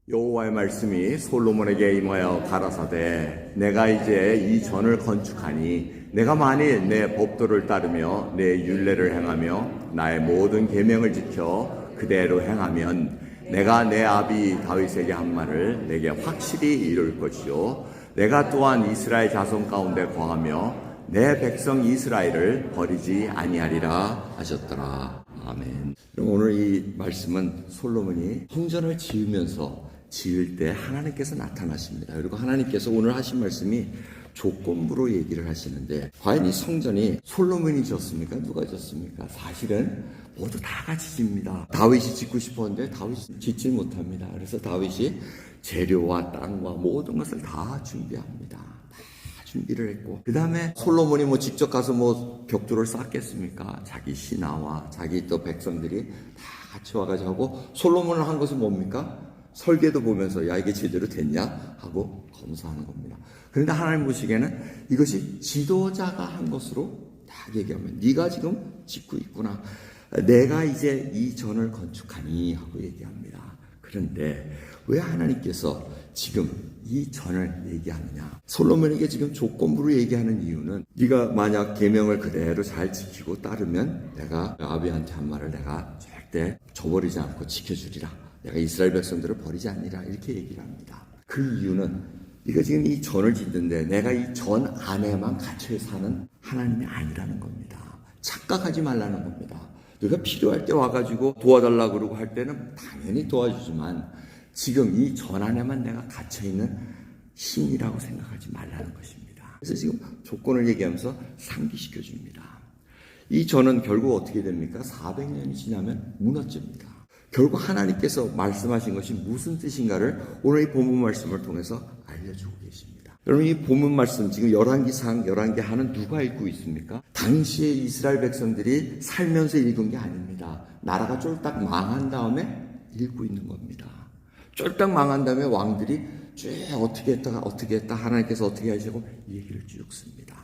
여호와의 말씀이 솔로몬에게 임하여 가라사대 내가 이제 이 전을 건축하니 내가 만일 내 법도를 따르며 내 율례를 행하며 나의 모든 계명을 지켜 그대로 행하면 내가 내 아비 다윗에게 한 말을 내게 확실히 이룰 것이요 내가 또한 이스라엘 자손 가운데 거하며 내 백성 이스라엘을 버리지 아니하리라 하셨더라. 아멘. 그럼 오늘 이 말씀은 솔로몬이 성전을 지을 때 하나님께서 나타나십니다. 그리고 하나님께서 오늘 하신 말씀이 조건부로 얘기를 하시는데, 과연 이 성전이 솔로몬이 지었습니까? 누가 지었습니까? 사실은 모두 다 같이 집니다. 다윗이 짓고 싶었는데 다윗이 짓지 못합니다. 그래서 다윗이 재료와 땅과 모든 것을 다 준비합니다. 준비를 했고, 그 다음에 솔로몬이 직접 가서 벽돌을 쌓겠습니까? 자기 신하와 자기 또 백성들이 다 같이 와가지고 하고, 솔로몬을 한 것은 뭡니까? 설계도 보면서 야 이게 제대로 됐냐 하고 검사하는 겁니다. 그런데 하나님 보시기에는 이것이 지도자가 한 것으로 딱 얘기하면, 네가 지금 짓고 있구나, 내가 이제 이 전을 건축하니 하고 얘기합니다. 그런데 왜 하나님께서 지금 이 전을 얘기하느냐? 솔로몬에게 지금 조건부로 얘기하는 이유는, 네가 만약 계명을 그대로 잘 지키고 따르면 내가 아비한테 한 말을 내가 절대 저버리지 않고 지켜주리라, 내가 이스라엘 백성들을 버리지 않으리라, 이렇게 얘기를 합니다. 그 이유는 네가 지금 이 전을 짓는데 내가 이 전 안에만 갇혀 사는 하나님이 아니라는 겁니다. 착각하지 말라는 겁니다. 네가 필요할 때 와가지고 도와달라고 그러고 할 때는 당연히 도와주지만 지금 이 전 안에만 내가 갇혀있는 신이라고 생각하지 말라는 것입니다. 그래서 지금 조건을 얘기하면서 상기시켜 줍니다. 이 전은 결국 어떻게 됩니까? 400년이 지나면 무너집니다. 결국 하나님께서 말씀하신 것이 무슨 뜻인가를 오늘 이 본문 말씀을 통해서 알려주고 계십니다. 여러분, 이 본문 말씀 지금 열왕기상, 열왕기하는 누가 읽고 있습니까? 당시에 이스라엘 백성들이 살면서 읽은 게 아닙니다. 나라가 쫄딱 망한 다음에 읽고 있는 겁니다. 쫄딱 망한 다음에 왕들이 쭉 어떻게 했다 하나님께서 어떻게 하시고 이 얘기를 쭉 씁니다.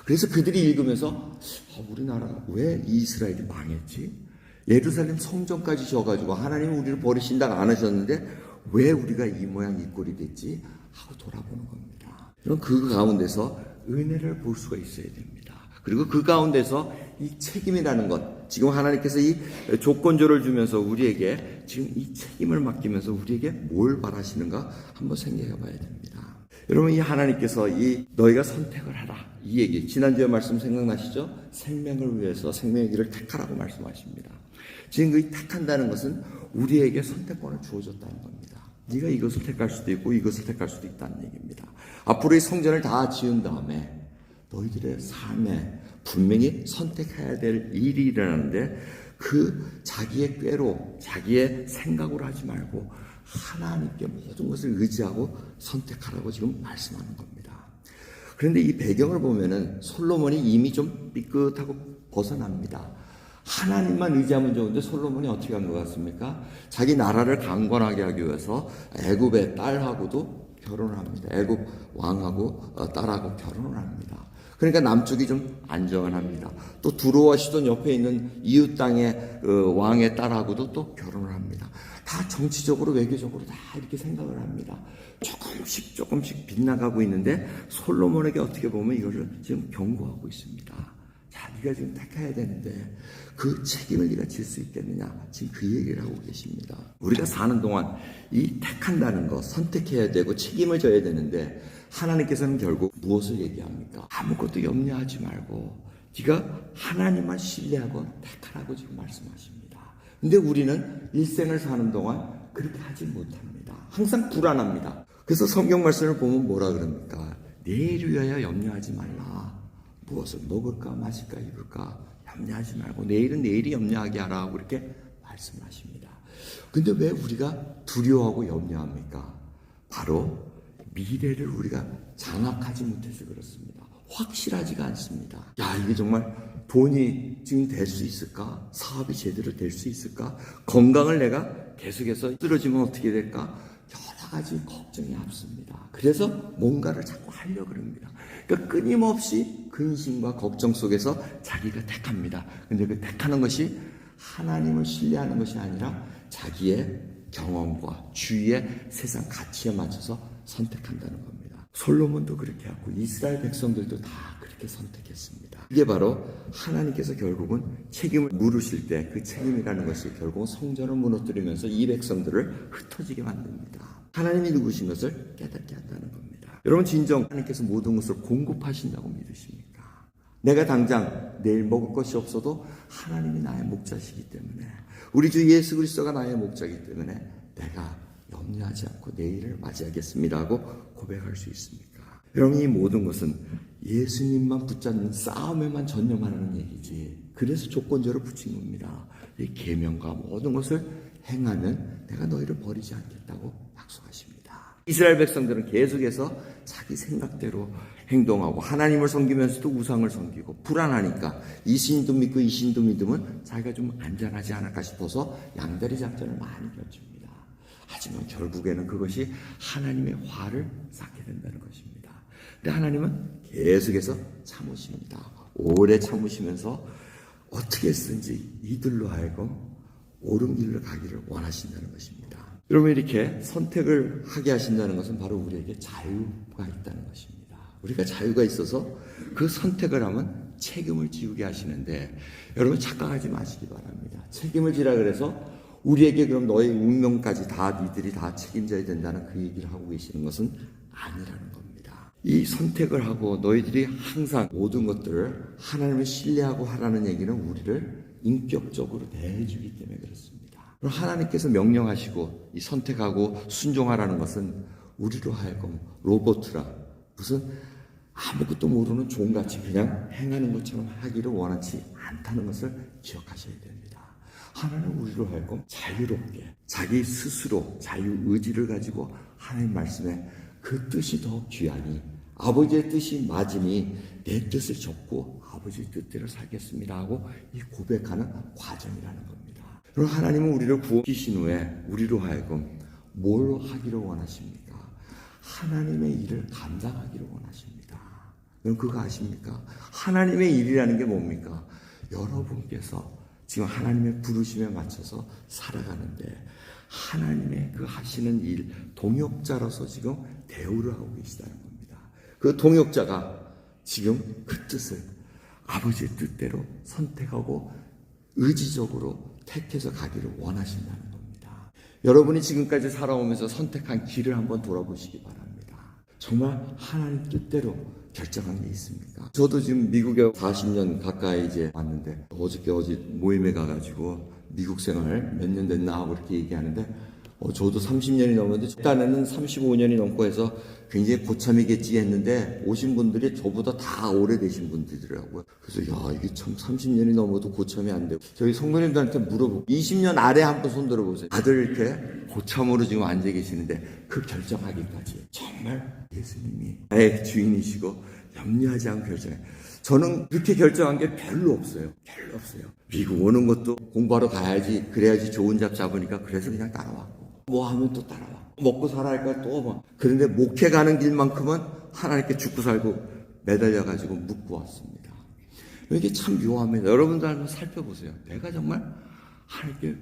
그래서 그들이 읽으면서 우리나라가 왜 이스라엘이 망했지? 예루살렘 성전까지 지어가지고 하나님은 우리를 버리신다고 안 하셨는데 왜 우리가 이 모양 이 꼴이 됐지? 하고 돌아보는 겁니다. 그럼 그 가운데서 은혜를 볼 수가 있어야 됩니다. 그리고 그 가운데서 이 책임이라는 것, 지금 하나님께서 이 조건조를 주면서 우리에게 지금 이 책임을 맡기면서 우리에게 뭘 바라시는가 한번 생각해 봐야 됩니다. 여러분, 이 하나님께서 이 너희가 선택을 하라, 이 얘기, 지난주에 말씀 생각나시죠? 생명을 위해서 생명의 길을 택하라고 말씀하십니다. 지금 이 택한다는 것은 우리에게 선택권을 주어졌다는 겁니다. 네가 이것을 택할 수도 있고 이것을 택할 수도 있다는 얘기입니다. 앞으로 이 성전을 다 지은 다음에 너희들의 삶에 분명히 선택해야 될 일이 일어나는데, 그 자기의 꾀로 자기의 생각으로 하지 말고 하나님께 모든 것을 의지하고 선택하라고 지금 말씀하는 겁니다. 그런데 이 배경을 보면은 솔로몬이 이미 좀 삐끗하고 벗어납니다. 하나님만 의지하면 좋은데 솔로몬이 어떻게 한 것 같습니까? 자기 나라를 강건하게 하기 위해서 애굽의 딸하고도 결혼을 합니다. 애굽 왕하고 딸하고 결혼을 합니다. 그러니까 남쪽이 좀 안전합니다. 또 두로와 시돈 옆에 있는 이웃 땅의 왕의 딸하고도 또 결혼을 합니다. 다 정치적으로 외교적으로 다 이렇게 생각을 합니다. 조금씩 빗나가고 있는데 솔로몬에게 어떻게 보면 이거를 지금 경고하고 있습니다. 자, 네가 지금 택해야 되는데 그 책임을 네가 질 수 있겠느냐, 지금 그 얘기를 하고 계십니다. 우리가 사는 동안 이 택한다는 거, 선택해야 되고 책임을 져야 되는데 하나님께서는 결국 무엇을 얘기합니까? 아무것도 염려하지 말고 네가 하나님만 신뢰하고 택하라고 지금 말씀하십니다. 근데 우리는 일생을 사는 동안 그렇게 하지 못합니다. 항상 불안합니다. 그래서 성경 말씀을 보면 뭐라 그럽니까? 내일을 위하여 염려하지 말라. 무엇을 먹을까 마실까 입을까 염려하지 말고 내일은 내일이 염려하게 하라고 이렇게 말씀하십니다. 근데 왜 우리가 두려워하고 염려합니까? 바로 미래를 우리가 장악하지 못해서 그렇습니다. 확실하지가 않습니다. 야, 이게 정말 돈이 지금 될 수 있을까? 사업이 제대로 될 수 있을까? 건강을 내가 계속해서 쓰러지면 어떻게 될까? 여러 가지 걱정이 앞섭니다. 그래서 뭔가를 자꾸 하려고 합니다. 그러니까 끊임없이 근심과 걱정 속에서 자기가 택합니다. 근데 그 택하는 것이 하나님을 신뢰하는 것이 아니라 자기의 경험과 주위의 세상 가치에 맞춰서 선택한다는 겁니다. 솔로몬도 그렇게 하고 이스라엘 백성들도 다 그렇게 선택했습니다. 이게 바로 하나님께서 결국은 책임을 물으실 때 그 책임이라는 것이 결국은 성전을 무너뜨리면서 이 백성들을 흩어지게 만듭니다. 하나님이 누구신 것을 깨닫게 한다는 겁니다. 여러분, 진정 하나님께서 모든 것을 공급하신다고 믿으십니까? 내가 당장 내일 먹을 것이 없어도 하나님이 나의 목자시기 때문에, 우리 주 예수 그리스도가 나의 목자이기 때문에 내가 염려하지 않고 내일을 맞이하겠습니다 하고 고백할 수 있습니까? 여러분, 이 모든 것은 예수님만 붙잡는 싸움에만 전념하라는 얘기지, 그래서 조건절을 붙인 겁니다. 이 계명과 모든 것을 행하면 내가 너희를 버리지 않겠다고 약속하십니다. 이스라엘 백성들은 계속해서 자기 생각대로 행동하고 하나님을 섬기면서도 우상을 섬기고, 불안하니까 이 신도 믿고 이 신도 믿으면 자기가 좀 안전하지 않을까 싶어서 양다리 작전을 많이 펼칩니다. 하지만 결국에는 그것이 하나님의 화를 쌓게 된다는 것입니다. 근데 하나님은 계속해서 참으십니다. 오래 참으시면서 어떻게 쓰든지 이들로 하여금 옳은 길로 가기를 원하신다는 것입니다. 여러분, 이렇게 선택을 하게 하신다는 것은 바로 우리에게 자유가 있다는 것입니다. 우리가 자유가 있어서 그 선택을 하면 책임을 지우게 하시는데, 여러분 착각하지 마시기 바랍니다. 책임을 지라 그래서 우리에게 그럼 너의 운명까지 다 니들이 다 책임져야 된다는 그 얘기를 하고 계시는 것은 아니라는 겁니다. 이 선택을 하고 너희들이 항상 모든 것들을 하나님을 신뢰하고 하라는 얘기는 우리를 인격적으로 대해주기 때문에 그렇습니다. 그럼 하나님께서 명령하시고 이 선택하고 순종하라는 것은 우리로 하여금 로봇이라 무슨 아무것도 모르는 종같이 그냥 행하는 것처럼 하기를 원하지 않다는 것을 기억하셔야 됩니다. 하나님은 우리로 하여금 자유롭게 자기 스스로 자유의지를 가지고 하나님 말씀에 그 뜻이 더 귀하니, 아버지의 뜻이 맞으니 내 뜻을 접고 아버지의 뜻대로 살겠습니다 하고 이 고백하는 과정이라는 겁니다. 그럼 하나님은 우리를 구원하신 후에 우리로 하여금 뭘 하기를 원하십니까? 하나님의 일을 감당하기를 원하십니다. 여러분, 그거 아십니까? 하나님의 일이라는 게 뭡니까? 여러분께서 지금 하나님의 부르심에 맞춰서 살아가는데 하나님의 그 하시는 일 동역자로서 지금 대우를 하고 계시다는 겁니다. 그 동역자가 지금 그 뜻을 아버지의 뜻대로 선택하고 의지적으로 택해서 가기를 원하신다는 겁니다. 여러분이 지금까지 살아오면서 선택한 길을 한번 돌아보시기 바랍니다. 정말 하나님 뜻대로 결정한 게 있습니까? 저도 지금 미국에 40년 가까이 이제 왔는데, 어제 모임에 가가지고 미국 생활 몇 년 됐나 하고 이렇게 얘기하는데, 저도 30년이 넘었는데, 일단에는 35년이 넘고 해서 굉장히 고참이겠지 했는데, 오신 분들이 저보다 다 오래되신 분들이더라고요. 그래서, 야, 이게 참 30년이 넘어도 고참이 안 되고, 저희 성도님들한테 물어보고, 20년 아래 한번 손 들어보세요. 다들 이렇게 고참으로 지금 앉아 계시는데, 그 결정하기까지 정말 예수님이 나의 주인이시고, 염려하지 않고 결정해. 저는 그렇게 결정한 게 별로 없어요. 미국 오는 것도 공부하러 가야지, 그래야지 좋은 잡 잡으니까 그래서 그냥 따라왔고, 뭐 하면 또 따라와. 먹고 살아야니까 또 뭐. 그런데 목회 가는 길만큼은 하나님께 죽고 살고 매달려가지고 묻고 왔습니다. 이게 참 묘합니다. 여러분들 한번 살펴보세요. 내가 정말 하나님께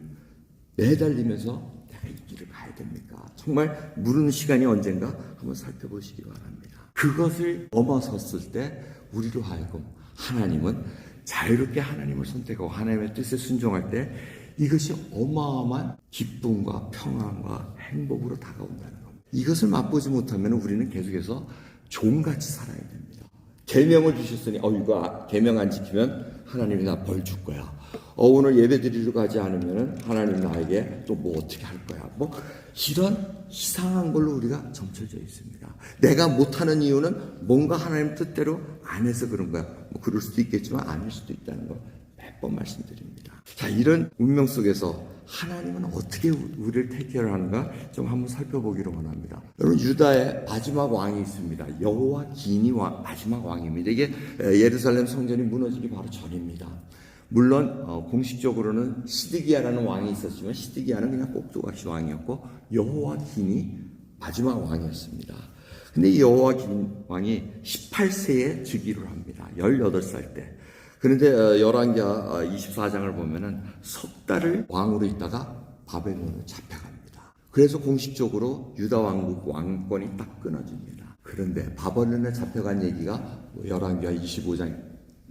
매달리면서 내가 이 길을 가야 됩니까? 정말 물은 시간이 언젠가 한번 살펴보시기 바랍니다. 그것을 넘어섰을 때 우리로 하여금 하나님은 자유롭게 하나님을 선택하고 하나님의 뜻에 순종할 때 이것이 어마어마한 기쁨과 평안과 행복으로 다가온다는 겁니다. 이것을 맛보지 못하면 우리는 계속해서 종같이 살아야 됩니다. 계명을 주셨으니 이거 계명 안 지키면 하나님이 나 벌 줄 거야. 오늘 예배 드리러 가지 않으면 하나님 나에게 또 뭐 어떻게 할 거야. 뭐 이런 이상한 걸로 우리가 점쳐져 있습니다. 내가 못하는 이유는 뭔가 하나님 뜻대로 안 해서 그런 거야. 뭐 그럴 수도 있겠지만 아닐 수도 있다는 걸 몇 번 말씀드립니다. 자, 이런 운명 속에서 하나님은 어떻게 우리를 택케어를 하는가 좀 한번 살펴보기를 원합니다. 여러분, 유다의 마지막 왕이 있습니다. 여호와긴이 마지막 왕입니다. 이게 예루살렘 성전이 무너지기 바로 전입니다. 물론 공식적으로는 시드기야라는 왕이 있었지만 시드기야는 그냥 꼭두각시 왕이었고 여호와긴이 마지막 왕이었습니다. 근데 이 여호와긴 왕이 18세에 즉위를 합니다. 18살 때. 그런데 열왕기하 24장을 보면은 석 달을 왕으로 있다가 바벨론으로 잡혀갑니다. 그래서 공식적으로 유다 왕국 왕권이 딱 끊어집니다. 그런데 바벨론에 잡혀간 얘기가 열왕기하 25장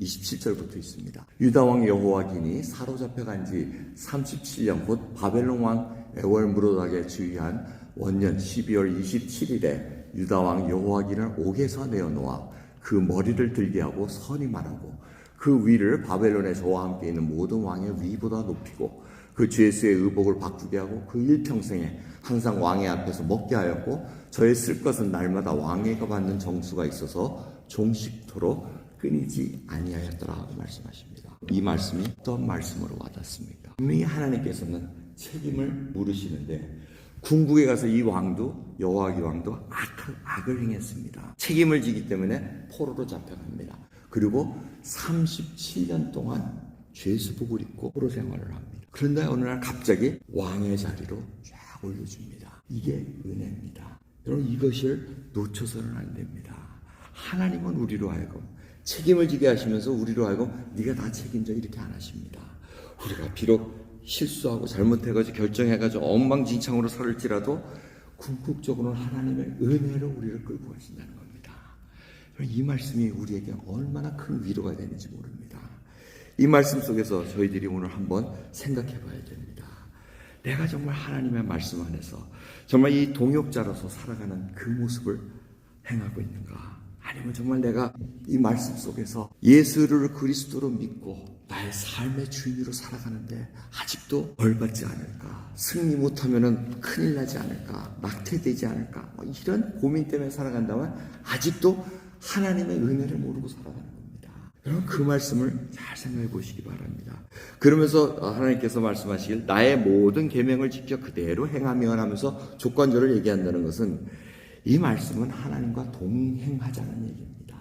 27절부터 있습니다. 유다 왕 여호와긴이 사로잡혀간 지 37년, 곧 바벨론 왕 에월무로닥에 주의한 원년 12월 27일에 유다 왕 여호와긴을 옥에서 내어놓아 그 머리를 들게 하고 선임하라고 그 위를 바벨론의 저와 함께 있는 모든 왕의 위보다 높이고 그 죄수의 의복을 바꾸게 하고 그 일평생에 항상 왕의 앞에서 먹게 하였고 저의 쓸 것은 날마다 왕에게 받는 정수가 있어서 종식토록 끊이지 아니하였더라 하고 말씀하십니다. 이 말씀이 어떤 말씀으로 와닿습니까? 분명히 하나님께서는 책임을 물으시는데 궁극에 가서 이 왕도 여호와기 왕도 악을 행했습니다. 책임을 지기 때문에 포로로 잡혀갑니다. 그리고 37년 동안 죄수복을 입고 포로 생활을 합니다. 그런데 어느 날 갑자기 왕의 자리로 쫙 올려줍니다. 이게 은혜입니다. 여러분 이것을 놓쳐서는 안 됩니다. 하나님은 우리로 하여금 책임을 지게 하시면서 우리로 하여금 네가 다 책임져 이렇게 안 하십니다. 우리가 비록 실수하고 잘못해가지고 결정해가지고 엉망진창으로 살을지라도 궁극적으로는 하나님의 은혜로 우리를 끌고 가신다는 겁니다. 이 말씀이 우리에게 얼마나 큰 위로가 되는지 모릅니다. 이 말씀 속에서 저희들이 오늘 한번 생각해 봐야 됩니다. 내가 정말 하나님의 말씀 안에서 정말 이 동역자로서 살아가는 그 모습을 행하고 있는가? 아니면 정말 내가 이 말씀 속에서 예수를 그리스도로 믿고 나의 삶의 주인으로 살아가는데 아직도 벌받지 않을까? 승리 못하면은 큰일 나지 않을까? 낙태되지 않을까? 이런 고민 때문에 살아간다면 아직도 하나님의 은혜를 모르고 살아가는 겁니다. 여러분 그 말씀을 잘 생각해 보시기 바랍니다. 그러면서 하나님께서 말씀하시길 나의 모든 계명을 지켜 그대로 행하며 하면서 조건절을 얘기한다는 것은 이 말씀은 하나님과 동행하자는 얘기입니다.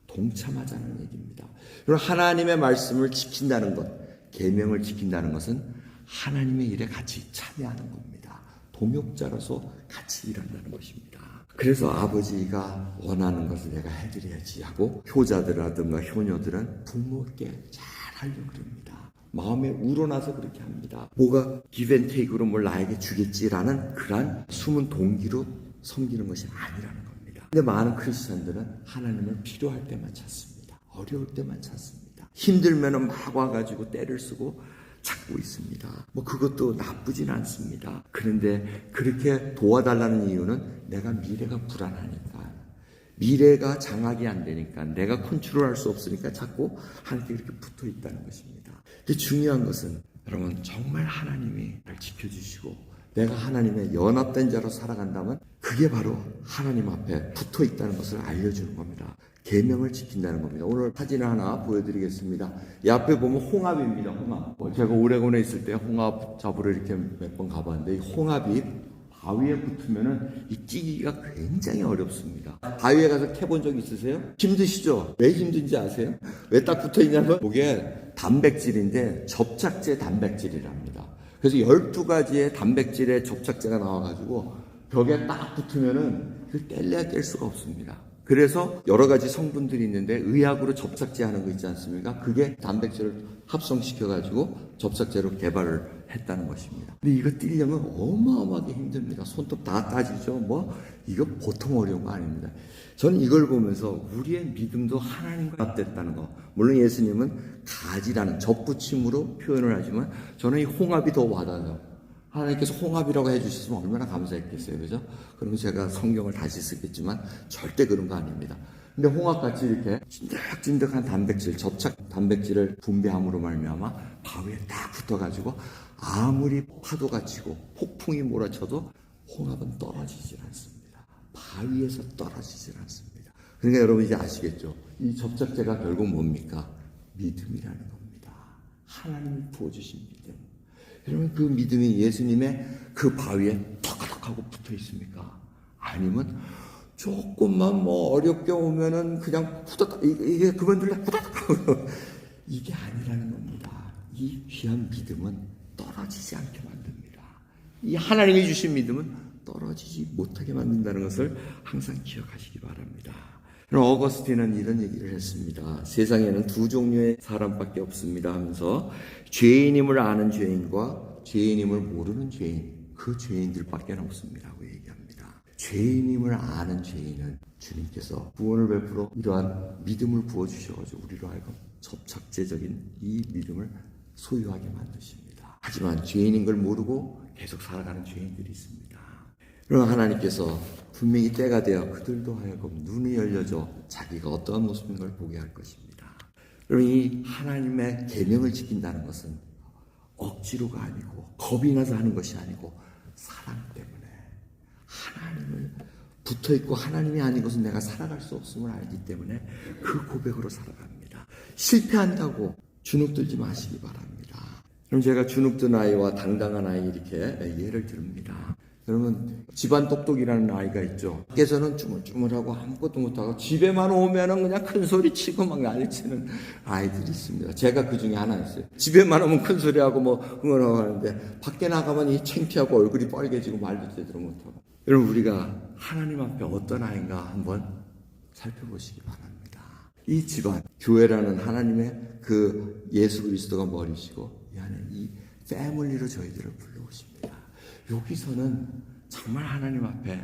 동참하자는 얘기입니다. 여러분 하나님의 말씀을 지킨다는 것, 계명을 지킨다는 것은 하나님의 일에 같이 참여하는 겁니다. 동역자로서 같이 일한다는 것입니다. 그래서 아버지가 원하는 것을 내가 해드려야지 하고 효자들이라든가 효녀들은 부모께 잘 하려고 그럽니다. 마음에 우러나서 그렇게 합니다. 뭐가 기브앤테이크로 뭘 나에게 주겠지라는 그런 숨은 동기로 섬기는 것이 아니라는 겁니다. 근데 많은 크리스천들은 하나님을 필요할 때만 찾습니다. 어려울 때만 찾습니다. 힘들면은 막 와가지고 때를 쓰고 찾고 있습니다. 그것도 나쁘진 않습니다. 그런데 그렇게 도와달라는 이유는 내가 미래가 불안하니까, 미래가 장악이 안 되니까, 내가 컨트롤할 수 없으니까 자꾸 하나님께 이렇게 붙어 있다는 것입니다. 근데 중요한 것은 여러분 정말 하나님이 날 지켜주시고 내가 하나님의 연합된 자로 살아간다면 그게 바로 하나님 앞에 붙어 있다는 것을 알려주는 겁니다. 계명을 지킨다는 겁니다. 오늘 사진을 하나 보여드리겠습니다. 이 앞에 보면 홍합입니다. 홍합. 제가 오레곤에 있을 때 홍합 잡으러 이렇게 몇 번 가봤는데 이 홍합이 바위에 붙으면은 이 끼기가 굉장히 어렵습니다. 바위에 가서 캐본 적 있으세요? 힘드시죠? 왜 힘든지 아세요? 왜 딱 붙어 있냐면 그게 단백질인데 접착제 단백질이랍니다. 그래서 12가지의 단백질의 접착제가 나와가지고 벽에 딱 붙으면은 그 뗄래야 뗄 수가 없습니다. 그래서 여러 가지 성분들이 있는데 의학으로 접착제 하는 거 있지 않습니까? 그게 단백질을 합성시켜가지고 접착제로 개발을 했다는 것입니다. 근데 이거 띄려면 어마어마하게 힘듭니다. 손톱 다 따지죠. 이거 보통 어려운 거 아닙니다. 저는 이걸 보면서 우리의 믿음도 하나님과 합됐다는 거. 물론 예수님은 가지라는 접붙임으로 표현을 하지만 저는 이 홍합이 더 와닿아요. 하나님께서 홍합이라고 해주셨으면 얼마나 감사했겠어요. 그죠? 그러면 제가 성경을 다시 쓰겠지만 절대 그런 거 아닙니다. 근데 홍합같이 이렇게 찐득찐득한 단백질, 접착 단백질을 분비함으로 말미암아 바위에 딱 붙어가지고 아무리 파도가 치고 폭풍이 몰아쳐도 홍합은 떨어지질 않습니다. 바위에서 떨어지질 않습니다. 그러니까 여러분 이제 아시겠죠? 이 접착제가 결국 뭡니까? 믿음이라는 겁니다. 하나님이 부어주신 믿음. 여러분 그 믿음이 예수님의 그 바위에 턱턱하고 붙어 있습니까? 아니면 조금만 어렵게 오면은 그냥 후다닥 이게 그만둘래 후다닥 하고 이게 아니라는 겁니다. 이 귀한 믿음은 떨어지지 않게 만듭니다. 이 하나님이 주신 믿음은 떨어지지 못하게 만든다는 것을 항상 기억하시기 바랍니다. 어거스틴은 이런 얘기를 했습니다. 세상에는 두 종류의 사람밖에 없습니다 하면서 죄인임을 아는 죄인과 죄인임을 모르는 죄인, 그 죄인들밖에 없습니다고 얘기합니다. 죄인임을 아는 죄인은 주님께서 구원을 베풀어 이러한 믿음을 부어주셔가지고 우리로 하여금 접착제적인 이 믿음을 소유하게 만드십니다. 하지만 죄인인 걸 모르고 계속 살아가는 죄인들이 있습니다. 그럼 하나님께서 분명히 때가 되어 그들도 하여금 눈이 열려져 자기가 어떠한 모습인 걸 보게 할 것입니다. 그럼 이 하나님의 계명을 지킨다는 것은 억지로가 아니고 겁이 나서 하는 것이 아니고 사랑 때문에 하나님을 붙어있고 하나님이 아닌 것은 내가 살아갈 수 없음을 알기 때문에 그 고백으로 살아갑니다. 실패한다고 주눅들지 마시기 바랍니다. 그럼 제가 주눅든 아이와 당당한 아이 이렇게 예를 듭니다. 여러분 집안 똑똑이라는 아이가 있죠. 밖에서는 쭈물쭈물하고 아무것도 못하고 집에만 오면은 그냥 큰 소리 치고 막 난리치는 아이들이 있습니다. 제가 그 중에 하나였어요. 집에만 오면 큰 소리하고 뭐 응원하고 하는데 밖에 나가면 이 창피하고 얼굴이 빨개지고 말도 제대로 못하고. 여러분 우리가 하나님 앞에 어떤 아이인가 한번 살펴보시기 바랍니다. 이 집안 교회라는 하나님의 그 예수 그리스도가 머리시고 이 안에 이 패밀리로 저희들을 불러오십니다. 여기서는 정말 하나님 앞에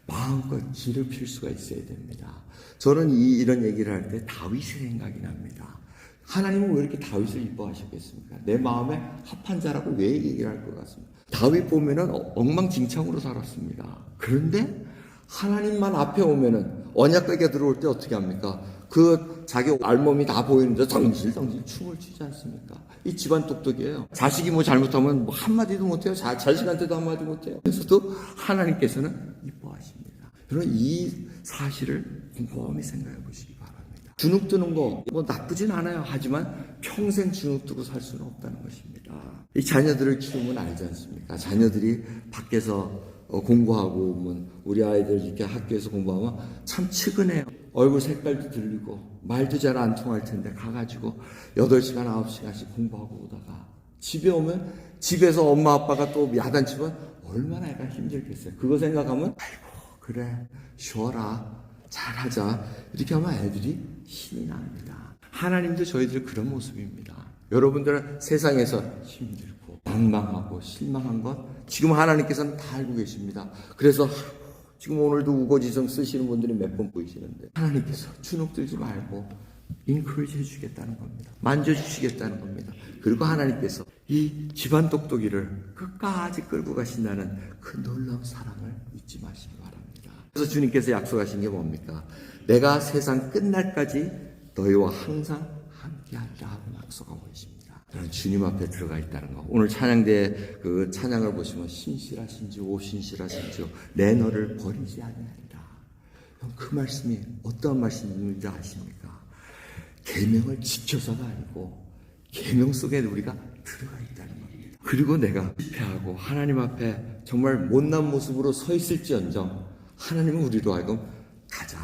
마음껏 기를 필 수가 있어야 됩니다. 저는 이런 얘기를 할 때 다윗의 생각이 납니다. 하나님은 왜 이렇게 다윗을 이뻐하셨겠습니까? 내 마음에 합한 자라고 왜 얘기를 할 것 같습니까? 다윗 보면은 엉망진창으로 살았습니다. 그런데 하나님만 앞에 오면은 언약궤가 들어올 때 어떻게 합니까? 그 자기 알몸이 다 보이는데 덩실덩실 춤을 추지 않습니까? 이 집안 똑똑이에요. 자식이 뭐 잘못하면 뭐 한마디도 못해요. 자식한테도 한마디 못해요. 그래서도 하나님께서는 이뻐하십니다. 그럼 이 사실을 곰곰이 생각해 보시기 바랍니다. 주눅드는 거 뭐 나쁘진 않아요. 하지만 평생 주눅드고 살 수는 없다는 것입니다. 이 자녀들을 키우면 알지 않습니까? 자녀들이 밖에서 공부하고 오면 우리 아이들 이렇게 학교에서 공부하면 참 측은해요. 얼굴 색깔도 들리고 말도 잘 안 통할 텐데 가가지고 8시간 9시간씩 공부하고 오다가 집에 오면 집에서 엄마 아빠가 또 야단치면 얼마나 애가 힘들겠어요. 그거 생각하면 아이고 그래 쉬어라 잘하자 이렇게 하면 애들이 힘이 납니다. 하나님도 저희들 그런 모습입니다. 여러분들은 세상에서 힘들고 방황하고 실망한 것 지금 하나님께서는 다 알고 계십니다. 그래서 지금 오늘도 우거지성 쓰시는 분들이 몇 번 보이시는데 하나님께서 주눅들지 말고 인크리지 해주겠다는 겁니다. 만져주시겠다는 겁니다. 그리고 하나님께서 이 집안 똑똑이를 끝까지 끌고 가신다는 그 놀라운 사랑을 잊지 마시기 바랍니다. 그래서 주님께서 약속하신 게 뭡니까? 내가 세상 끝날까지 너희와 항상 함께하리라 하고 약속하고 계십니다. 저는 주님 앞에 들어가 있다는 거. 오늘 찬양대 그 찬양을 보시면 신실하신지오 신실하신지오 내 너를 버리지 아니하리라. 그 말씀이 어떠한 말씀인지 아십니까? 계명을 지켜서가 아니고 계명 속에 우리가 들어가 있다는 겁니다. 그리고 내가 실패하고 하나님 앞에 정말 못난 모습으로 서 있을지언정 하나님은 우리로 하여금 가자.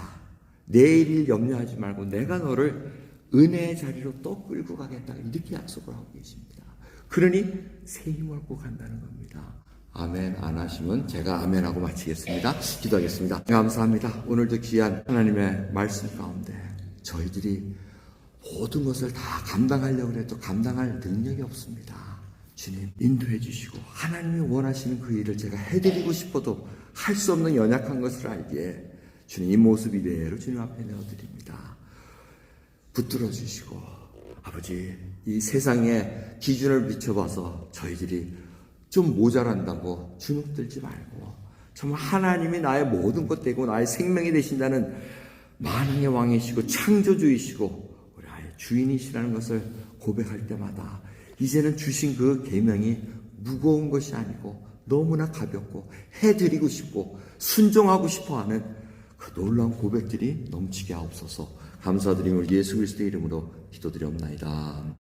내일을 염려하지 말고 내가 너를 은혜의 자리로 또 끌고 가겠다 이렇게 약속을 하고 계십니다. 그러니 새 힘을 얻고 간다는 겁니다. 아멘 안 하시면 제가 아멘하고 마치겠습니다. 기도하겠습니다. 감사합니다. 오늘도 귀한 하나님의 말씀 가운데 저희들이 모든 것을 다 감당하려고 해도 감당할 능력이 없습니다. 주님 인도해 주시고 하나님이 원하시는 그 일을 제가 해드리고 싶어도 할 수 없는 연약한 것을 알기에 주님 이 모습 이대로 주님 앞에 내어드립니다. 붙들어 주시고 아버지 이 세상의 기준을 비춰봐서 저희들이 좀 모자란다고 주눅들지 말고 정말 하나님이 나의 모든 것 되고 나의 생명이 되신다는 만왕의 왕이시고 창조주이시고 우리 아의 주인이시라는 것을 고백할 때마다 이제는 주신 그 계명이 무거운 것이 아니고 너무나 가볍고 해드리고 싶고 순종하고 싶어하는 그 놀라운 고백들이 넘치게 하옵소서. 감사드리며 예수 그리스도의 이름으로 기도드리옵나이다.